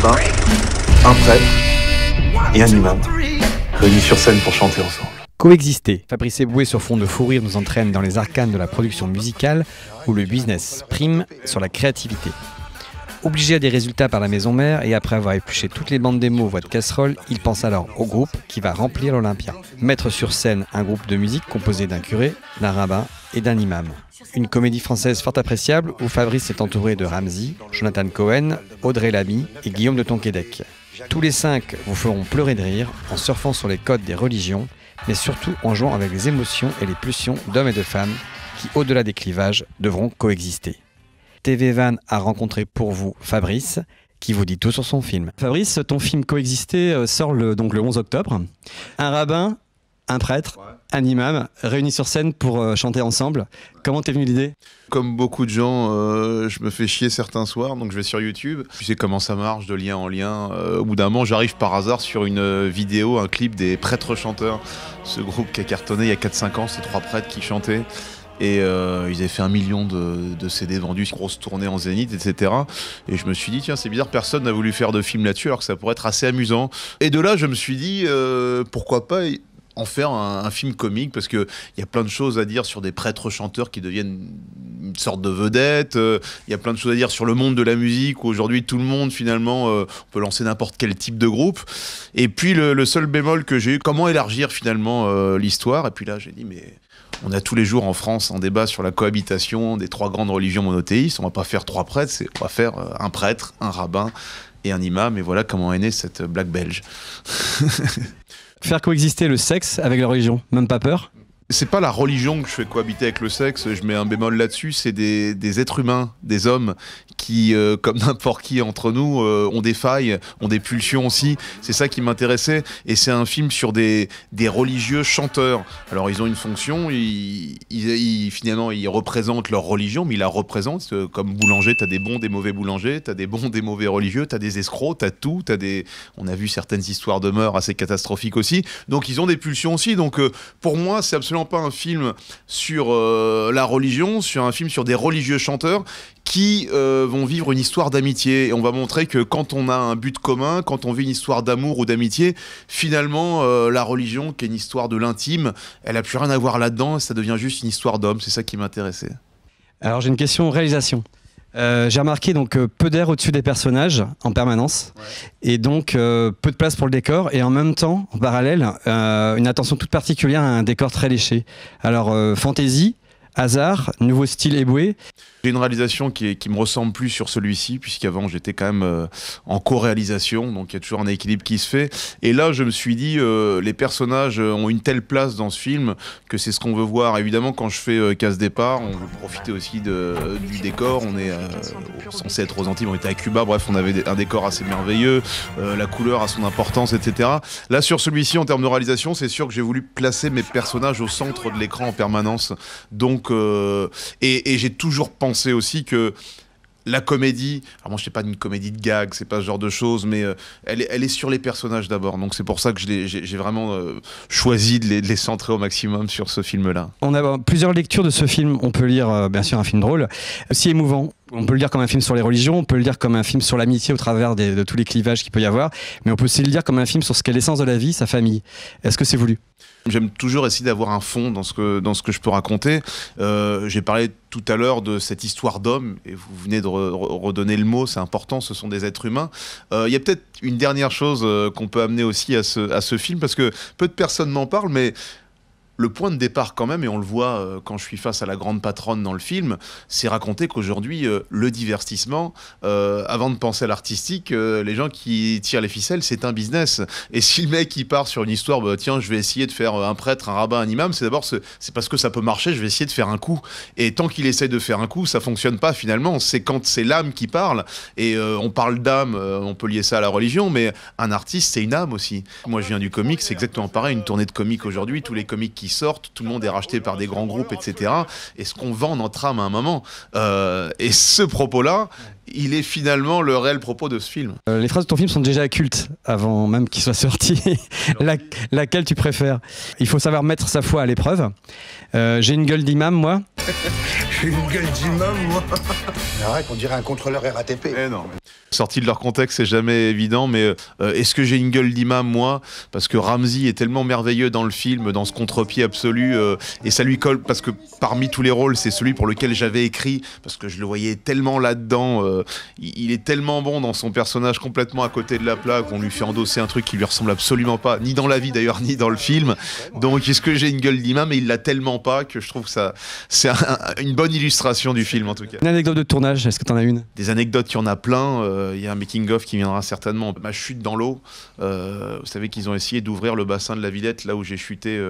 rabbin, un prêtre et un imam réunis sur scène pour chanter ensemble. Coexister. Fabrice Eboué sur fond de fou rire nous entraîne dans les arcanes de la production musicale où le business prime sur la créativité. Obligé à des résultats par la maison mère et après avoir épluché toutes les bandes démos voix de casserole, il pense alors au groupe qui va remplir l'Olympia. Mettre sur scène un groupe de musique composé d'un curé, d'un rabbin et d'un imam. Une comédie française fort appréciable où Fabrice est entouré de Ramzy, Jonathan Cohen, Audrey Lamy et Guillaume de Tonquédec. Tous les 5 vous feront pleurer de rire en surfant sur les codes des religions, mais surtout en jouant avec les émotions et les pulsions d'hommes et de femmes qui, au-delà des clivages, devront coexister. TV Van a rencontré pour vous Fabrice, qui vous dit tout sur son film. Fabrice, ton film Coexister sort donc le 11 octobre. Un rabbin, un prêtre, un imam, réunis sur scène pour chanter ensemble. Comment t'es venue l'idée? Comme beaucoup de gens, je me fais chier certains soirs, donc je vais sur YouTube. Tu sais comment ça marche, de lien en lien. Au bout d'un moment, j'arrive par hasard sur une vidéo, un clip des prêtres chanteurs. Ce groupe qui a cartonné il y a 4-5 ans, c'est 3 prêtres qui chantaient. Et ils avaient fait 1 million de CD vendus, grosse tournée en Zénith, etc. Et je me suis dit, tiens, c'est bizarre, personne n'a voulu faire de film là-dessus, alors que ça pourrait être assez amusant. Et de là, je me suis dit, pourquoi pas en faire un film comique, parce qu'il y a plein de choses à dire sur des prêtres chanteurs qui deviennent une sorte de vedette. Il y a plein de choses à dire sur le monde de la musique, où aujourd'hui tout le monde finalement on peut lancer n'importe quel type de groupe. Et puis le seul bémol que j'ai eu, comment élargir finalement l'histoire. Et puis là j'ai dit, mais on a tous les jours en France un débat sur la cohabitation des 3 grandes religions monothéistes. On va pas faire 3 prêtres, on va faire un prêtre, un rabbin et un imam. Et voilà comment est née cette blague belge. Faire coexister le sexe avec la religion, même pas peur? C'est pas la religion que je fais cohabiter avec le sexe, je mets un bémol là-dessus, c'est des êtres humains, des hommes qui, comme n'importe qui entre nous, ont des failles, ont des pulsions aussi. C'est ça qui m'intéressait. Et c'est un film sur des religieux chanteurs. Alors ils ont une fonction, finalement ils représentent leur religion, mais ils la représentent. Comme boulanger, t'as des bons, des mauvais boulangers, t'as des bons, des mauvais religieux, t'as des escrocs, t'as tout, on a vu certaines histoires de meurtres assez catastrophiques aussi. Donc ils ont des pulsions aussi. Donc pour moi, c'est absolument pas un film sur la religion, sur un film sur des religieux chanteurs qui vont vivre une histoire d'amitié. Et on va montrer que quand on a un but commun, quand on vit une histoire d'amour ou d'amitié, finalement, la religion, qui est une histoire de l'intime, elle n'a plus rien à voir là-dedans, ça devient juste une histoire d'homme. C'est ça qui m'intéressait. Alors j'ai une question réalisation. J'ai remarqué donc peu d'air au-dessus des personnages en permanence, et donc peu de place pour le décor, et en même temps, en parallèle, une attention toute particulière à un décor très léché. Alors fantaisie, hasard, nouveau style Eboué. J'ai une réalisation qui me ressemble plus sur celui-ci, puisqu'avant j'étais quand même en co-réalisation, donc il y a toujours un équilibre qui se fait. Et là je me suis dit, les personnages ont une telle place dans ce film que c'est ce qu'on veut voir. Évidemment quand je fais Casse Départ, on veut profiter aussi du décor. On est censé être aux Antilles, on était à Cuba, bref on avait un décor assez merveilleux, la couleur a son importance, etc. Là sur celui-ci, en termes de réalisation, c'est sûr que j'ai voulu placer mes personnages au centre de l'écran en permanence. Donc, et j'ai toujours pensé aussi que la comédie, alors moi je sais pas d'une comédie de gag, c'est pas ce genre de choses, mais elle est sur les personnages d'abord, donc c'est pour ça que j'ai vraiment choisi de les centrer au maximum sur ce film-là. On a plusieurs lectures de ce film. On peut lire bien sûr un film drôle, aussi émouvant. On peut le lire comme un film sur les religions, on peut le lire comme un film sur l'amitié au travers de tous les clivages qu'il peut y avoir, mais on peut aussi le lire comme un film sur ce qu'est l'essence de la vie, sa famille. Est-ce que c'est voulu? J'aime toujours essayer d'avoir un fond dans ce que je peux raconter. J'ai parlé tout à l'heure de cette histoire d'homme, et vous venez de redonner le mot, c'est important, ce sont des êtres humains. Il y a peut-être une dernière chose qu'on peut amener aussi à ce film, parce que peu de personnes m'en parlent, mais le point de départ quand même, et on le voit quand je suis face à la grande patronne dans le film, c'est raconter qu'aujourd'hui, le divertissement, avant de penser à l'artistique, les gens qui tirent les ficelles, c'est un business. Et si le mec il part sur une histoire, bah, tiens, je vais essayer de faire un prêtre, un rabbin, un imam, c'est d'abord c'est parce que ça peut marcher, je vais essayer de faire un coup. Et tant qu'il essaie de faire un coup, ça fonctionne pas finalement. C'est quand c'est l'âme qui parle, et on parle d'âme, on peut lier ça à la religion, mais un artiste, c'est une âme aussi. Moi, je viens du comique, c'est exactement pareil, une tournée de comique aujourd'hui, tous les comiques qui sortent, tout le monde est racheté par des grands groupes, etc. Et ce qu'on vend notre âme à un moment. Et ce propos-là, il est finalement le réel propos de ce film. Les phrases de ton film sont déjà cultes, avant même qu'il soit sorti. Laquelle tu préfères? Il faut savoir mettre sa foi à l'épreuve. J'ai une gueule d'imam, moi. J'ai une gueule d'imam, moi. Arrête, on dirait un contrôleur RATP. Eh non. Sorti de leur contexte, c'est jamais évident, mais est-ce que j'ai une gueule d'imam, moi? Parce que Ramzy est tellement merveilleux dans le film, dans ce contre-pied absolu, et ça lui colle, parce que parmi tous les rôles, c'est celui pour lequel j'avais écrit, parce que je le voyais tellement là-dedans, il est tellement bon dans son personnage complètement à côté de la plaque, qu'on lui fait endosser un truc qui lui ressemble absolument pas, ni dans la vie d'ailleurs, ni dans le film. Donc est-ce que j'ai une gueule d'imam? Mais il l'a tellement pas que je trouve que ça, c'est une bonne illustration du film en tout cas. Une anecdote de tournage, est-ce que tu en as une? Des anecdotes, il y en a plein. Il y a un making-of qui viendra certainement. Ma chute dans l'eau. Vous savez qu'ils ont essayé d'ouvrir le bassin de la Villette, là où j'ai chuté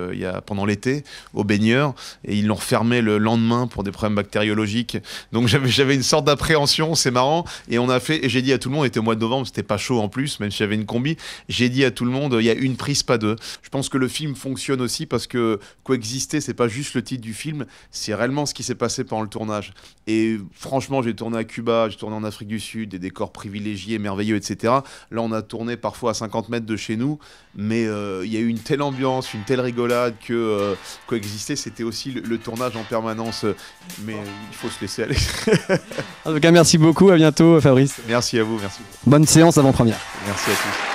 pendant l'été, aux baigneurs. Et ils l'ont refermé le lendemain pour des problèmes bactériologiques. Donc j'avais une sorte d'appréhension, c'est marrant. Et on a fait, et j'ai dit à tout le monde, c'était au mois de novembre, c'était pas chaud en plus, même si j'avais une combi. J'ai dit à tout le monde, il y a une prise, pas deux. Je pense que le film fonctionne aussi parce que Coexister, c'est pas juste le titre du film, c'est réellement ce qui s'est passé pendant le tournage. Et franchement, j'ai tourné à Cuba, j'ai tourné en Afrique du Sud, des décors privilégiés, merveilleux, etc. Là, on a tourné parfois à 50 mètres de chez nous, mais il y a eu une telle ambiance, une telle rigolade que Coexister, c'était aussi le tournage en permanence. Mais il faut se laisser aller. En tout cas, merci beaucoup, à bientôt Fabrice. Merci à vous, merci. Bonne séance avant-première. Merci à tous.